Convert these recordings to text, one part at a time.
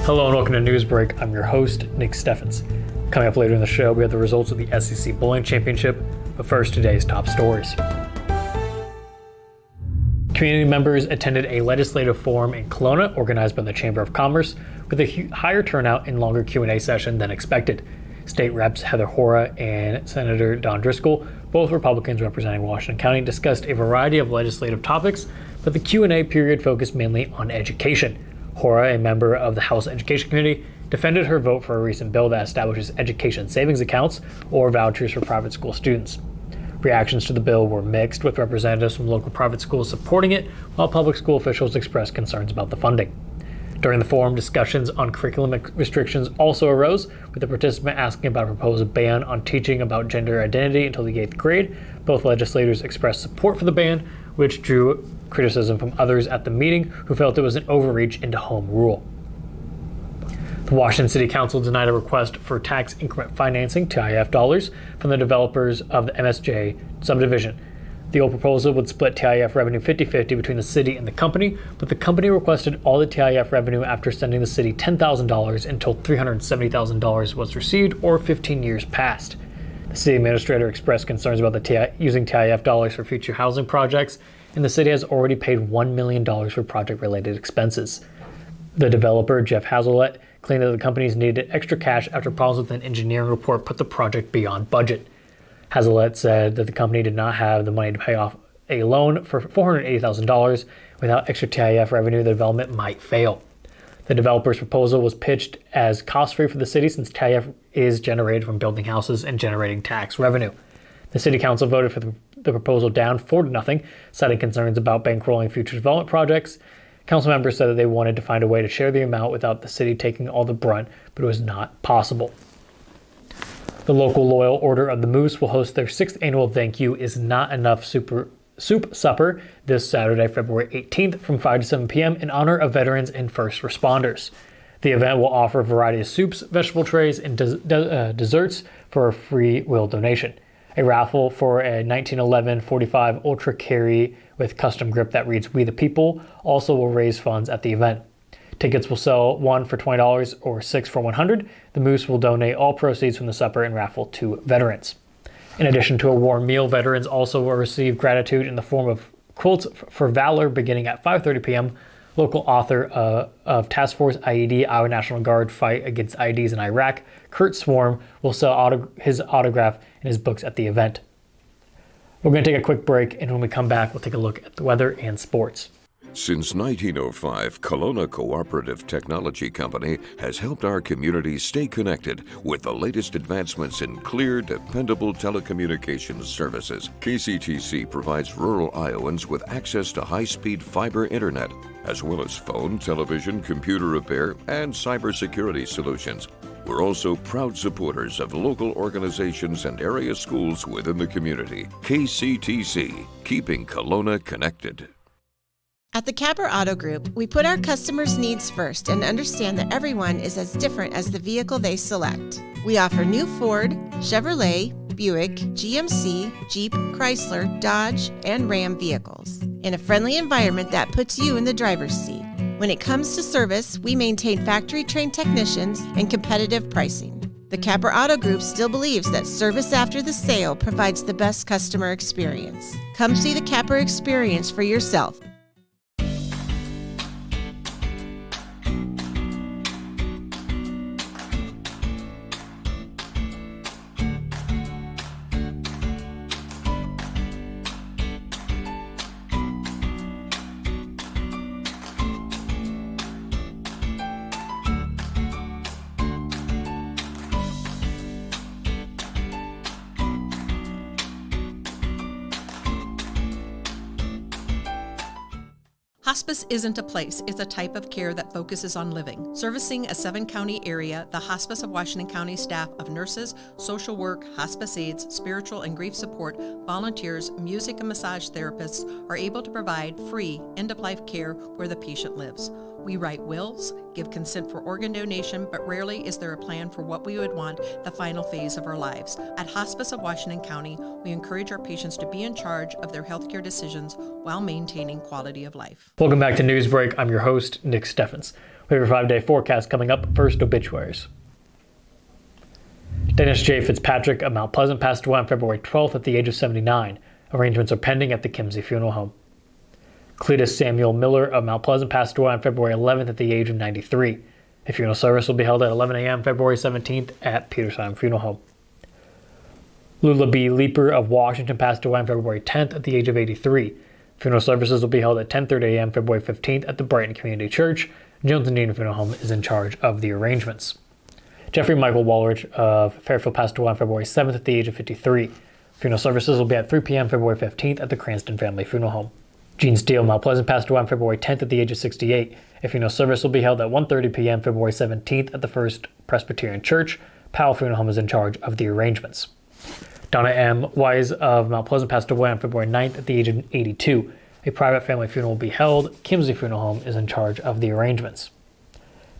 Hello and welcome to Newsbreak. I'm your host, Nick Steffens. Coming up later in the show, we have the results of the SEC Bowling Championship, but first, today's top stories. Community members attended a legislative forum in Kelowna organized by the Chamber of Commerce with a higher turnout and longer Q&A session than expected. State Reps Heather Hora and Senator Don Driscoll, both Republicans representing Washington County, discussed a variety of legislative topics, but the Q&A period focused mainly on education. Hora, a member of the House Education Committee, defended her vote for a recent bill that establishes education savings accounts or vouchers for private school students. Reactions to the bill were mixed, with representatives from local private schools supporting it, while public school officials expressed concerns about the funding. During the forum, discussions on curriculum restrictions also arose, with the participant asking about a proposed ban on teaching about gender identity until the 8th grade. Both legislators expressed support for the ban, which drew criticism from others at the meeting who felt it was an overreach into home rule. The Washington City Council denied a request for tax increment financing, TIF dollars, from the developers of the MSJ subdivision. The old proposal would split TIF revenue 50-50 between the city and the company, but the company requested all the TIF revenue after sending the city $10,000 until $370,000 was received or 15 years passed. The city administrator expressed concerns about using TIF dollars for future housing projects, and the city has already paid $1 million for project-related expenses. The developer, Jeff Hazelett, claimed that the companies needed extra cash after problems with an engineering report put the project beyond budget. Hazelett said that the company did not have the money to pay off a loan for $480,000. Without extra TIF revenue, the development might fail. The developer's proposal was pitched as cost-free for the city since TIF is generated from building houses and generating tax revenue. The city council voted for the proposal down 4-0, citing concerns about bankrolling future development projects. Council members said that they wanted to find a way to share the amount without the city taking all the brunt, but it was not possible. The local Loyal Order of the Moose will host their 6th annual Thank You Is Not Enough Soup Supper this Saturday, February 18th from 5 to 7 p.m. in honor of veterans and first responders. The event will offer a variety of soups, vegetable trays, and desserts for a free will donation. A raffle for a 1911 45 Ultra Carry with custom grip that reads "We the People" also will raise funds at the event. Tickets will sell 1 for $20 or 6 for $100. The Moose will donate all proceeds from the supper and raffle to veterans. In addition to a warm meal, veterans also will receive gratitude in the form of quotes for valor beginning at 5:30 p.m. Local author of Task Force IED, Iowa National Guard Fight Against IEDs in Iraq, Kurt Swarm, will sell his autograph and his books at the event. We're going to take a quick break, and when we come back, we'll take a look at the weather and sports. Since 1905, Kelowna Cooperative Technology Company has helped our community stay connected with the latest advancements in clear, dependable telecommunications services. KCTC provides rural Iowans with access to high-speed fiber internet, as well as phone, television, computer repair, and cybersecurity solutions. We're also proud supporters of local organizations and area schools within the community. KCTC, keeping Kelowna connected. At the Capper Auto Group, we put our customers' needs first and understand that everyone is as different as the vehicle they select. We offer new Ford, Chevrolet, Buick, GMC, Jeep, Chrysler, Dodge, and Ram vehicles in a friendly environment that puts you in the driver's seat. When it comes to service, we maintain factory-trained technicians and competitive pricing. The Capper Auto Group still believes that service after the sale provides the best customer experience. Come see the Capper experience for yourself. Hospice isn't a place, it's a type of care that focuses on living. Servicing a 7-county area, the Hospice of Washington County staff of nurses, social work, hospice aides, spiritual and grief support, volunteers, music and massage therapists are able to provide free end-of-life care where the patient lives. We write wills, give consent for organ donation, but rarely is there a plan for what we would want the final phase of our lives. At Hospice of Washington County, we encourage our patients to be in charge of their healthcare decisions while maintaining quality of life. Welcome back to Newsbreak. I'm your host, Nick Steffens. We have your 5-day forecast coming up. First, obituaries. Dennis J. Fitzpatrick of Mount Pleasant passed away on February 12th at the age of 79. Arrangements are pending at the Kimsey Funeral Home. Cletus Samuel Miller of Mount Pleasant passed away on February 11th at the age of 93. A funeral service will be held at 11 a.m. February 17th at Petersheim Funeral Home. Lula B. Leeper of Washington passed away on February 10th at the age of 83. Funeral services will be held at 10:30 a.m. February 15th at the Brighton Community Church. Jones and Dean Funeral Home is in charge of the arrangements. Jeffrey Michael Walrich of Fairfield passed away on February 7th at the age of 53. Funeral services will be at 3 p.m. February 15th at the Cranston Family Funeral Home. Gene Steele of Mount Pleasant passed away on February 10th at the age of 68. A funeral service will be held at 1:30 p.m. February 17th at the First Presbyterian Church. Powell Funeral Home is in charge of the arrangements. Donna M. Wise of Mount Pleasant passed away on February 9th at the age of 82. A private family funeral will be held. Kimsey Funeral Home is in charge of the arrangements.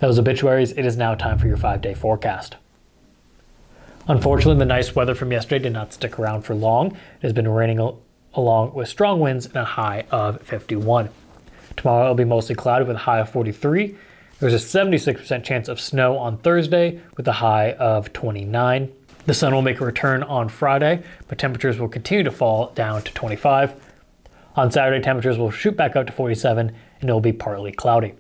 That was obituaries. It is now time for your 5-day forecast. Unfortunately, the nice weather from yesterday did not stick around for long. It has been raining along with strong winds and a high of 51. Tomorrow it will be mostly cloudy with a high of 43. There's a 76% chance of snow on Thursday with a high of 29. The sun will make a return on Friday, but temperatures will continue to fall down to 25. On Saturday, temperatures will shoot back up to 47 and it will be partly cloudy.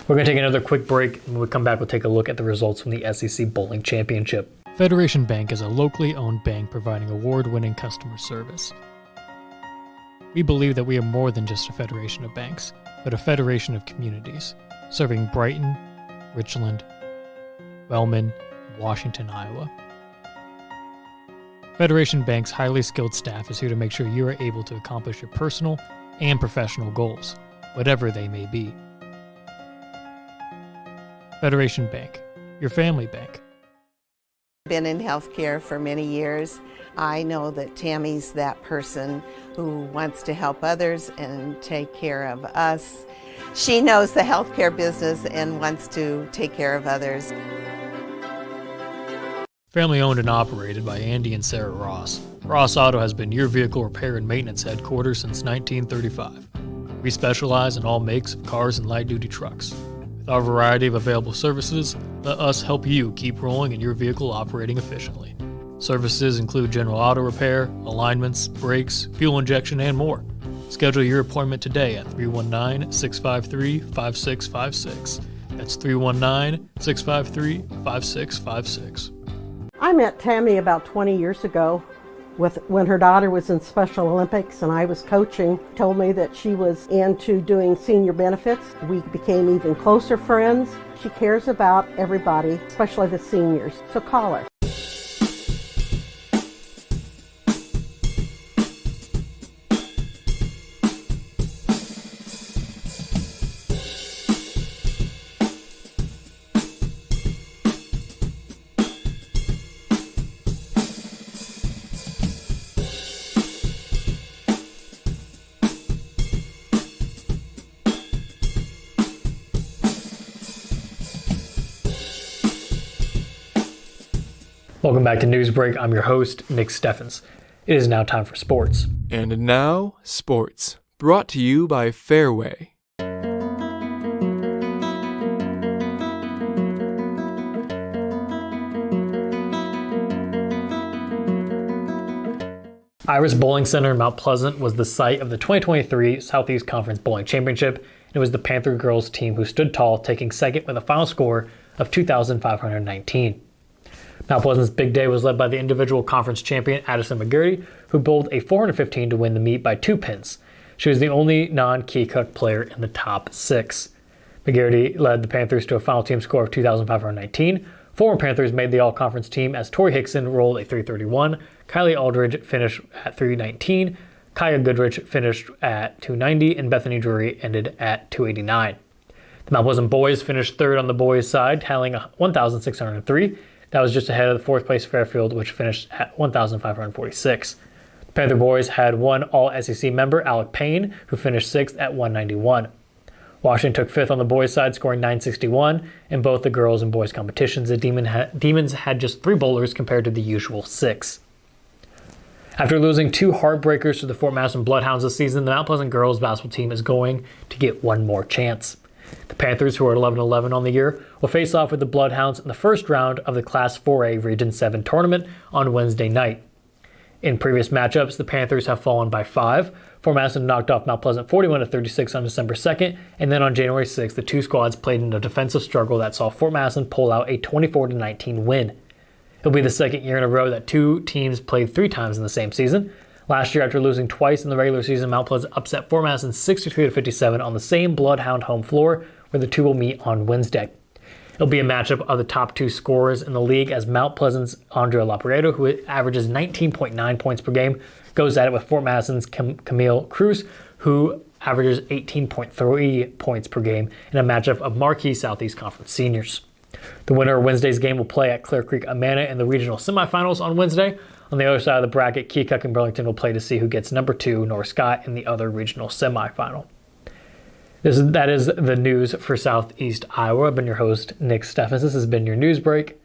We're going to take another quick break, and when we come back, we'll take a look at the results from the SEC Bowling Championship. Federation Bank is a locally owned bank providing award-winning customer service. We believe that we are more than just a federation of banks, but a federation of communities, serving Brighton, Richland, Wellman, and Washington, Iowa. Federation Bank's highly skilled staff is here to make sure you are able to accomplish your personal and professional goals, whatever they may be. Federation Bank, your family bank. Been in healthcare for many years. I know that Tammy's that person who wants to help others and take care of us. She knows the healthcare business and wants to take care of others. Family owned and operated by Andy and Sarah Ross. Ross Auto has been your vehicle repair and maintenance headquarters since 1935. We specialize in all makes of cars and light-duty trucks. With our variety of available services, let us help you keep rolling and your vehicle operating efficiently. Services include general auto repair, alignments, brakes, fuel injection, and more. Schedule your appointment today at 319-653-5656. That's 319-653-5656. I met Tammy about 20 years ago when her daughter was in Special Olympics and I was coaching. Told me that she was into doing senior benefits. We became even closer friends. She cares about everybody, especially the seniors. So call her. Welcome back to Newsbreak. I'm your host, Nick Steffens. It is now time for sports. And now, sports. Brought to you by Fairway. Iris Bowling Center in Mount Pleasant was the site of the 2023 Southeast Conference Bowling Championship. It was the Panther girls team who stood tall, taking second with a final score of 2,519. Mount Pleasant's big day was led by the individual conference champion Addison McGurty, who bowled a 415 to win the meet by 2 pins. She was the only non-Keokuk player in the top 6. McGurty led the Panthers to a final team score of 2,519. Former Panthers made the all-conference team as Tori Hickson rolled a 331, Kylie Aldridge finished at 319, Kaya Goodrich finished at 290, and Bethany Drury ended at 289. The Mount Pleasant boys finished third on the boys' side, tallying 1,603. That was just ahead of the fourth place Fairfield, which finished at 1,546. The Panther boys had one All-SEC member, Alec Payne, who finished 6th at 191. Washington took 5th on the boys' side, scoring 961. In both the girls and boys' competitions, the Demons had just 3 bowlers compared to the usual 6. After losing 2 heartbreakers to the Fort Madison Bloodhounds this season, the Mount Pleasant girls basketball team is going to get one more chance. The Panthers, who are 11-11 on the year, will face off with the Bloodhounds in the first round of the Class 4A Region 7 tournament on Wednesday night. In previous matchups, the Panthers have fallen by 5. Fort Madison knocked off Mount Pleasant 41-36 on December 2nd, and then on January 6th, the two squads played in a defensive struggle that saw Fort Madison pull out a 24-19 win. It'll be the second year in a row that two teams played 3 times in the same season. Last year, after losing twice in the regular season, Mount Pleasant upset Fort Madison 63-57 on the same Bloodhound home floor, where the two will meet on Wednesday. It'll be a matchup of the top 2 scorers in the league, as Mount Pleasant's Andrea Laprieto, who averages 19.9 points per game, goes at it with Fort Madison's Camille Cruz, who averages 18.3 points per game, in a matchup of marquee Southeast Conference seniors. The winner of Wednesday's game will play at Clear Creek Amana in the regional semifinals on Wednesday. On the other side of the bracket, Keokuk and Burlington will play to see who gets number 2, North Scott, in the other regional semifinal. That is the news for Southeast Iowa. I've been your host, Nick Steffens. This has been your news break.